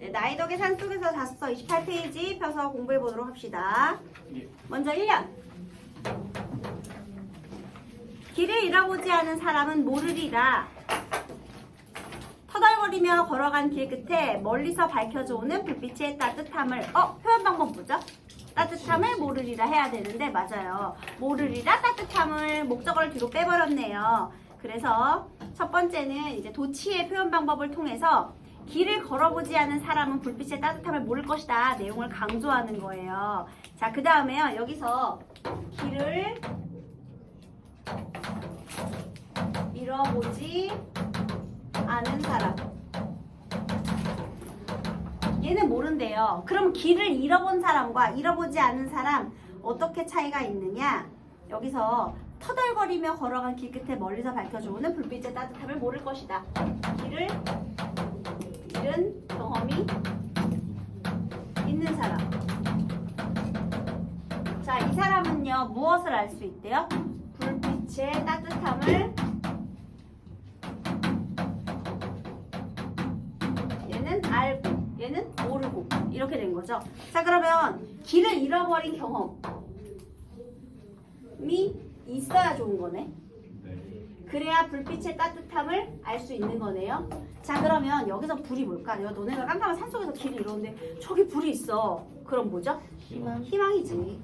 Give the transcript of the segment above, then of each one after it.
네, 나이덕의 산속에서 자습서 28페이지 펴서 공부해 보도록 합시다. 먼저 1년. 길을 잃어보지 않은 사람은 모르리라. 터덜거리며 걸어간 길 끝에 멀리서 밝혀져 오는 불빛의 따뜻함을 표현 방법 뭐죠? 따뜻함을 모르리라 해야 되는데 맞아요. 모르리라 따뜻함을 목적어를 뒤로 빼버렸네요. 그래서 첫 번째는 이제 도치의 표현 방법을 통해서 길을 걸어보지 않은 사람은 불빛의 따뜻함을 모를 것이다 내용을 강조하는 거예요. 자, 그 다음에요. 여기서 길을 잃어보지 않은 사람, 얘는 모른대요. 그럼 길을 잃어본 사람과 잃어보지 않은 사람 어떻게 차이가 있느냐? 여기서 터덜거리며 걸어간 길 끝에 멀리서 밝혀져 오는 불빛의 따뜻함을 모를 것이다. 길을 잃은 경험이 있는 사람. 자, 이 사람은요 무엇을 알 수 있대요? 불빛의 따뜻함을 얘는 알고 얘는 모르고 이렇게 된 거죠. 자, 그러면 길을 잃어버린 경험이 있어야 좋은 거네. 그래야 불빛의 따뜻함을 알 수 있는 거네요. 자, 그러면 여기서 불이 뭘까? 너네가 깜깜한 산속에서 길을 잃었는데 저기 불이 있어. 그럼 뭐죠? 희망이지.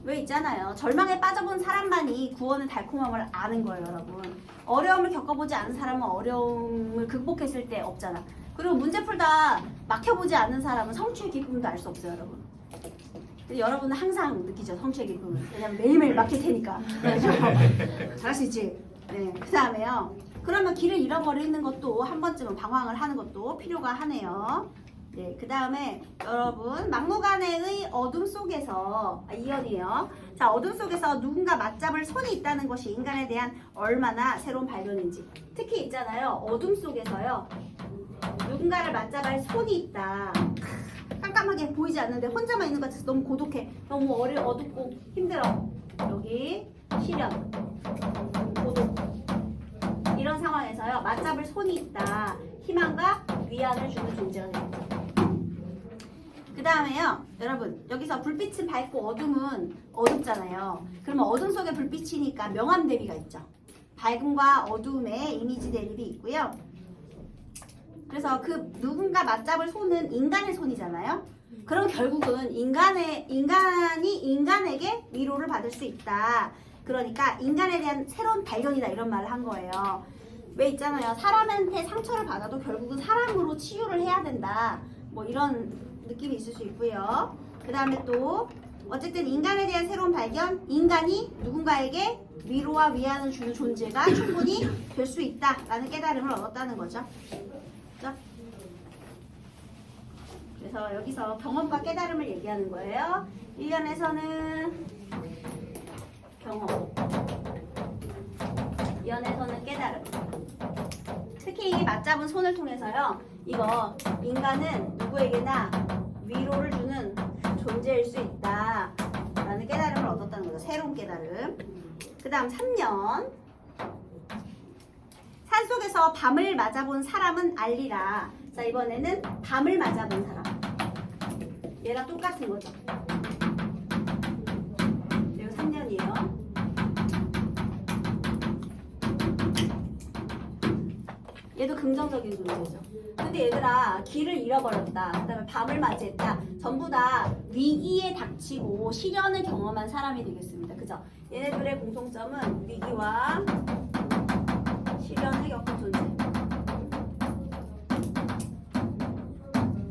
왜 있잖아요. 절망에 빠져본 사람만이 구원의 달콤함을 아는 거예요, 여러분. 어려움을 겪어보지 않은 사람은 어려움을 극복했을 때 없잖아. 그리고 문제 풀다 막혀보지 않은 사람은 성취의 기쁨도 알 수 없어요, 여러분. 근데 여러분은 항상 느끼죠, 성취의 기쁨을. 왜냐면 매일매일 막힐 테니까. 잘할 수 있지. 네. 그 다음에요. 그러면 길을 잃어버리는 것도 한 번쯤은 방황을 하는 것도 필요가 하네요. 네, 그 다음에 여러분 막무가내의 어둠 속에서 이연이에요. 자, 어둠 속에서 누군가 맞잡을 손이 있다는 것이 인간에 대한 얼마나 새로운 발견인지. 특히 있잖아요. 어둠 속에서요. 누군가를 맞잡을 손이 있다. 깜깜하게 보이지 않는데 혼자만 있는 것 같아서 너무 고독해. 너무 어둡고 힘들어. 여기 시련, 고독. 이런 상황에서요. 맞잡을 손이 있다. 희망과 위안을 주는 존재가 됩니다. 그 다음에요. 여러분 여기서 불빛은 밝고 어둠은 어둡잖아요. 그러면 어둠 속에 불빛이니까 명암 대비가 있죠. 밝음과 어둠의 이미지 대립이 있고요. 그래서 그 누군가 맞잡을 손은 인간의 손이잖아요. 그럼 결국은 인간이 인간에게 위로를 받을 수 있다. 그러니까 인간에 대한 새로운 발견이다 이런 말을 한 거예요. 왜 있잖아요. 사람한테 상처를 받아도 결국은 사람으로 치유를 해야 된다. 뭐 이런 느낌이 있을 수 있고요. 그 다음에 또 어쨌든 인간에 대한 새로운 발견, 인간이 누군가에게 위로와 위안을 주는 존재가 충분히 될 수 있다라는 깨달음을 얻었다는 거죠. 그렇죠? 그래서 여기서 경험과 깨달음을 얘기하는 거예요. 1년에서는 경험, 2년에서는 깨달음. 특히 이 맞잡은 손을 통해서요. 이거 인간은 누구에게나 위로를 주는 존재일 수 있다 라는 깨달음을 얻었다는 거죠. 새로운 깨달음. 그 다음 3년. 산속에서 밤을 맞아본 사람은 알리라. 자, 이번에는 밤을 맞아본 사람. 얘랑 똑같은 거죠. 이거 3년이에요. 얘도 긍정적인 존재죠. 근데 얘들아 길을 잃어버렸다. 그 다음에 밤을 맞이했다. 전부 다 위기에 닥치고 시련을 경험한 사람이 되겠습니다. 그죠? 얘네들의 공통점은 위기와 시련을 겪은 존재.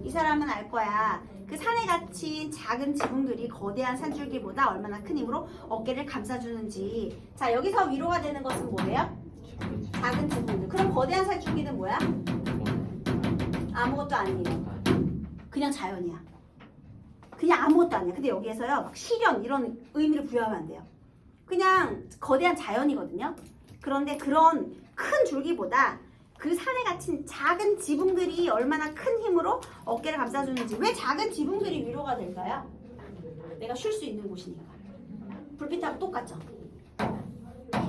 이 사람은 알 거야. 그 산에 갇힌 작은 지붕들이 거대한 산줄기보다 얼마나 큰 힘으로 어깨를 감싸주는지. 자, 여기서 위로가 되는 것은 뭐예요? 작은 지붕들. 그럼 거대한 산줄기는 뭐야? 아무것도 아니에요. 그냥 자연이야. 그냥 아무것도 아니야. 근데 여기에서요 막 시련 이런 의미를 부여하면 안 돼요. 그냥 거대한 자연이거든요. 그런데 그런 큰 줄기보다 그 산에 갇힌 작은 지붕들이 얼마나 큰 힘으로 어깨를 감싸주는지. 왜 작은 지붕들이 위로가 될까요? 내가 쉴 수 있는 곳이니까. 불빛하고 똑같죠?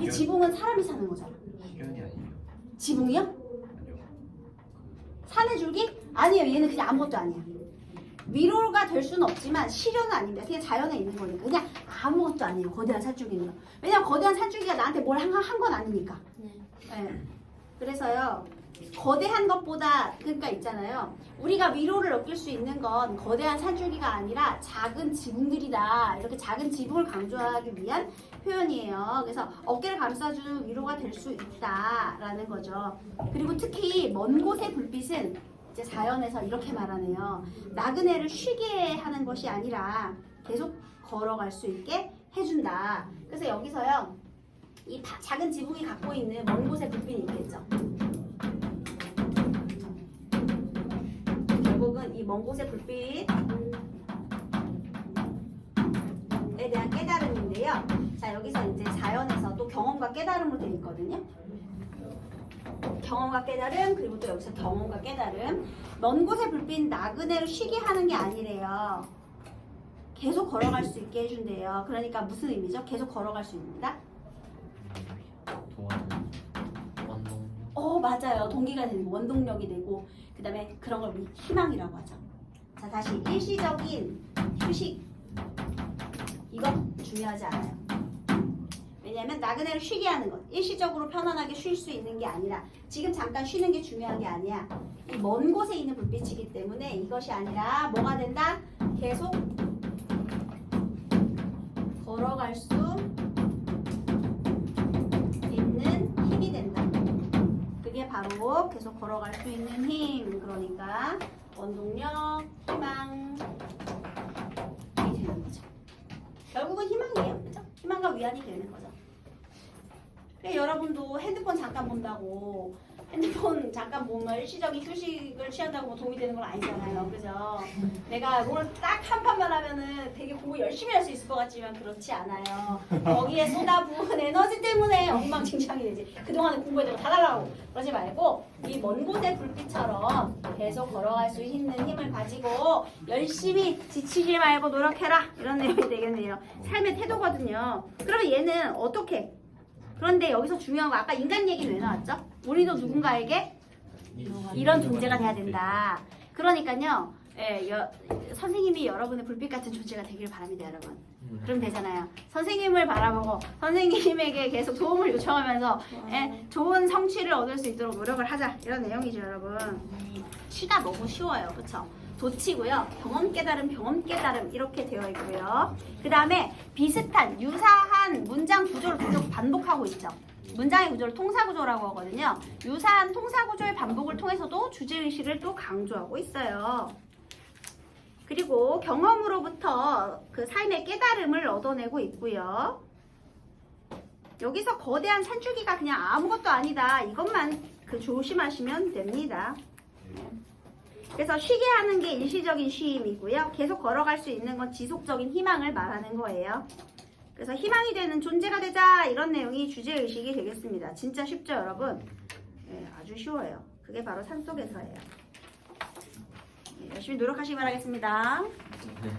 이 지붕은 사람이 사는 거잖아. 시련이 아니에요. 지붕이요? 아니요. 산의 줄기? 아니에요. 얘는 그냥 아무것도 아니야. 위로가 될 수는 없지만 실현은 아닙니다. 그냥 자연에 있는 거니까. 그냥 아무것도 아니에요. 거대한 산줄기는. 왜냐면 거대한 산줄기가 나한테 뭘 한 건 아니니까. 네. 그래서요. 거대한 것보다 그러니까 있잖아요. 우리가 위로를 느낄 수 있는 건 거대한 산줄기가 아니라 작은 지붕들이다. 이렇게 작은 지붕을 강조하기 위한 표현이에요. 그래서 어깨를 감싸주는 위로가 될 수 있다라는 거죠. 그리고 특히 먼 곳의 불빛은 이제 자연에서 이렇게 말하네요. 나그네를 쉬게 하는 것이 아니라 계속 걸어갈 수 있게 해준다. 그래서 여기서요. 이 작은 지붕이 갖고 있는 먼 곳의 불빛이 있겠죠. 결국은 이 먼 곳의 불빛에 대한 깨달음인데요. 자, 여기서 이제 자연에서 또 경험과 깨달음으로 되어 있거든요. 경험과 깨달음, 그리고 또 여기서 경험과 깨달음. 먼 곳의 불빛 나그네를 쉬게 하는 게 아니래요. 계속 걸어갈 수 있게 해준대요. 그러니까 무슨 의미죠? 계속 걸어갈 수 있습니다. 도와주는 원동. 맞아요. 동기가 되고 원동력이 되고 그 다음에 그런 걸 우리 희망이라고 하죠. 자, 다시 일시적인 휴식. 이건 중요하지 않아요. 왜냐하면 나그네를 쉬게 하는 것, 일시적으로 편안하게 쉴 수 있는 게 아니라 지금 잠깐 쉬는 게 중요한 게 아니야. 이 먼 곳에 있는 불빛이기 때문에 이것이 아니라 뭐가 된다? 계속 걸어갈 수 있는 힘이 된다. 그게 바로 계속 걸어갈 수 있는 힘. 그러니까 원동력, 희망이 되는 거죠. 결국은 희망이에요. 그죠? 희망과 위안이 되는 거죠. 여러분도 핸드폰 잠깐 본다고 핸드폰 잠깐 보면 일시적인 휴식을 취한다고 뭐 도움이 되는 건 아니잖아요. 그죠? 내가 롤 딱 한 판만 하면은 되게 공부 열심히 할 수 있을 것 같지만 그렇지 않아요. 거기에 쏟아부은 에너지 때문에 엉망진창이 되지. 그동안에 공부했던 거 다 날아가고 그러지 말고 이 먼 곳의 불빛처럼 계속 걸어갈 수 있는 힘을 가지고 열심히 지치지 말고 노력해라. 이런 내용이 되겠네요. 삶의 태도거든요. 그러면 얘는 어떻게? 그런데 여기서 중요한 거 아까 인간 얘기는 왜 나왔죠? 우리도 누군가에게 이런 존재가 돼야 된다. 그러니까요. 선생님이 여러분의 불빛 같은 존재가 되길 바랍니다, 여러분. 그럼 되잖아요. 선생님을 바라보고 선생님에게 계속 도움을 요청하면서 좋은 성취를 얻을 수 있도록 노력을 하자. 이런 내용이죠, 여러분. 시가 너무 쉬워요. 그렇죠? 도치고요. 경험 깨달음 이렇게 되어 있고요. 그 다음에 비슷한 유사한 문장 구조를 계속 반복하고 있죠. 문장의 구조를 통사구조라고 하거든요. 유사한 통사구조의 반복을 통해서도 주제의식을 또 강조하고 있어요. 그리고 경험으로부터 그 삶의 깨달음을 얻어내고 있고요. 여기서 거대한 산줄기가 그냥 아무것도 아니다. 이것만 조심하시면 됩니다. 그래서 쉬게 하는 게 일시적인 쉼이고요. 계속 걸어갈 수 있는 건 지속적인 희망을 말하는 거예요. 그래서 희망이 되는 존재가 되자 이런 내용이 주제의식이 되겠습니다. 진짜 쉽죠, 여러분? 아주 쉬워요. 그게 바로 산속에서예요. 열심히 노력하시기 바라겠습니다. 네.